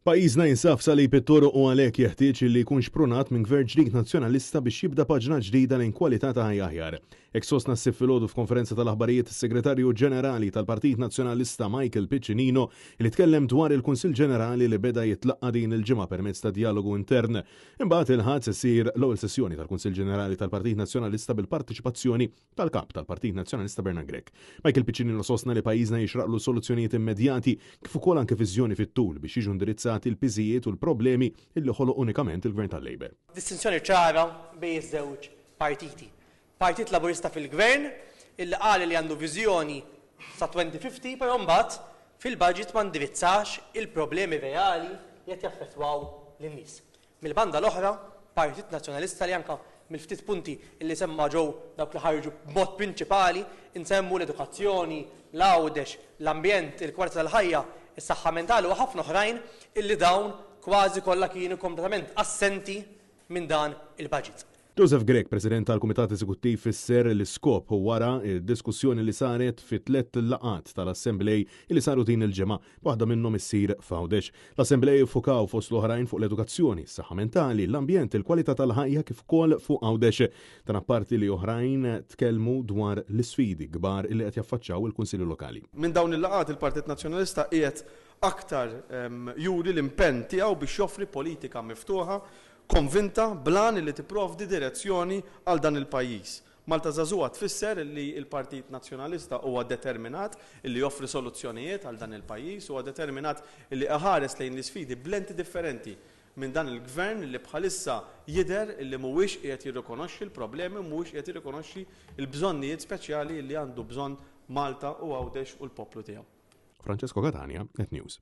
Pajjiżna jinsab salib it-toroq u għalhekk jeħtieġ li jkun xprunat minn gvern ġdid nazzjonalista biex jibda paġna ġdida lejn kwalità ta' ħajja aħjar. Hekk sostna ssib filgħodu f'konferenza tal-aħbarijiet is-Segretarju Ġenerali tal-Partit Nazzjonalista Michael Piccinino li tkellem dwar il-Kunsill Ġenerali li beda jitlaqqa din il-ġimgħa permezz ta' dialogu intern. Imbagħad il-ħadd issir l-ewwel sessjoni tal-Kunsill Ġenerali tal-Partit Nazzjonalista bil-partiċipazzjoni tal-kap tal-Partit Nazzjonalista Bernard Grech. Michael Piccinino sostna li pajjiżna jixraqlu soluzzjonijiet immedjati kif ukoll anke viżjoni fit-tul biex jiġu indirizzati l-piżijiet u l-problemi illi ħoloq unikament il-Gvern tal-Labor. Distinzjoni ċara bejn iż-żewġ partiti. Partit Laburista fil-Gvern illi qal li għandu viżjoni sa 2050 però mbagħad fil-budget ma ndirizzax il-problemi reali li qed jaffettwaw lin-nies. Mill-banda l-oħra, Partit Nazzjonalista li anke mill-ftit punti illi semma ġew dawk li ħarġu b'mod prinċipali insemmu l-edukazzjoni, l-għawdex, l-ambjent, il-kwalità tal-ħajja, is-saħħa mentali u ħafna oħrajn illi dawn kważi kollha kienu kompletament assenti minn dan il-budget. Joseph Grech, President tal-Kumitat Eżekuttiv, fisser l-iskop wara d-diskussjoni li saret fi 3 laqat tal-Assemblej li saru din il-ġimgħa, waħda minnhom issir f'Għawdex. L-Assemblej fukaw fost l-oħrajn fuq l-edukazzjoni, s-saħħa mentali, l-ambjent, il-kwalità tal-ħajja kif ukoll fuq Għawdex. Dan apparti li oħrajn tkellmu dwar l-isfidi kbar li qed jaffaċċjaw il-Kunsilli Lokali. Minn dawn il-laqat il-Partit Nazzjonalista qiegħed aktar juri l-impenn tiegħu biex joffri politika miftuħa konvinta blan li tipprovdi direzzjoni għal dan il-pajjiż. Malta Żagħżugħa tfisser li l-Partit Nazzjonalista huwa determinat li joffri soluzzjonijiet għal dan il-pajjiż, huwa determinat li iħares lejn l-isfidi blenti differenti minn dan il-gvern li bħalissa jidher li mhuwiex qiegħed jirrikonoxxi l-problemi, mhuwiex qiegħed jirrikonoxxi l-bżonnijiet speċjali li għandu bżonn Malta u Għawdex u l-poplu tiegħu. Francesco Catania, Net News.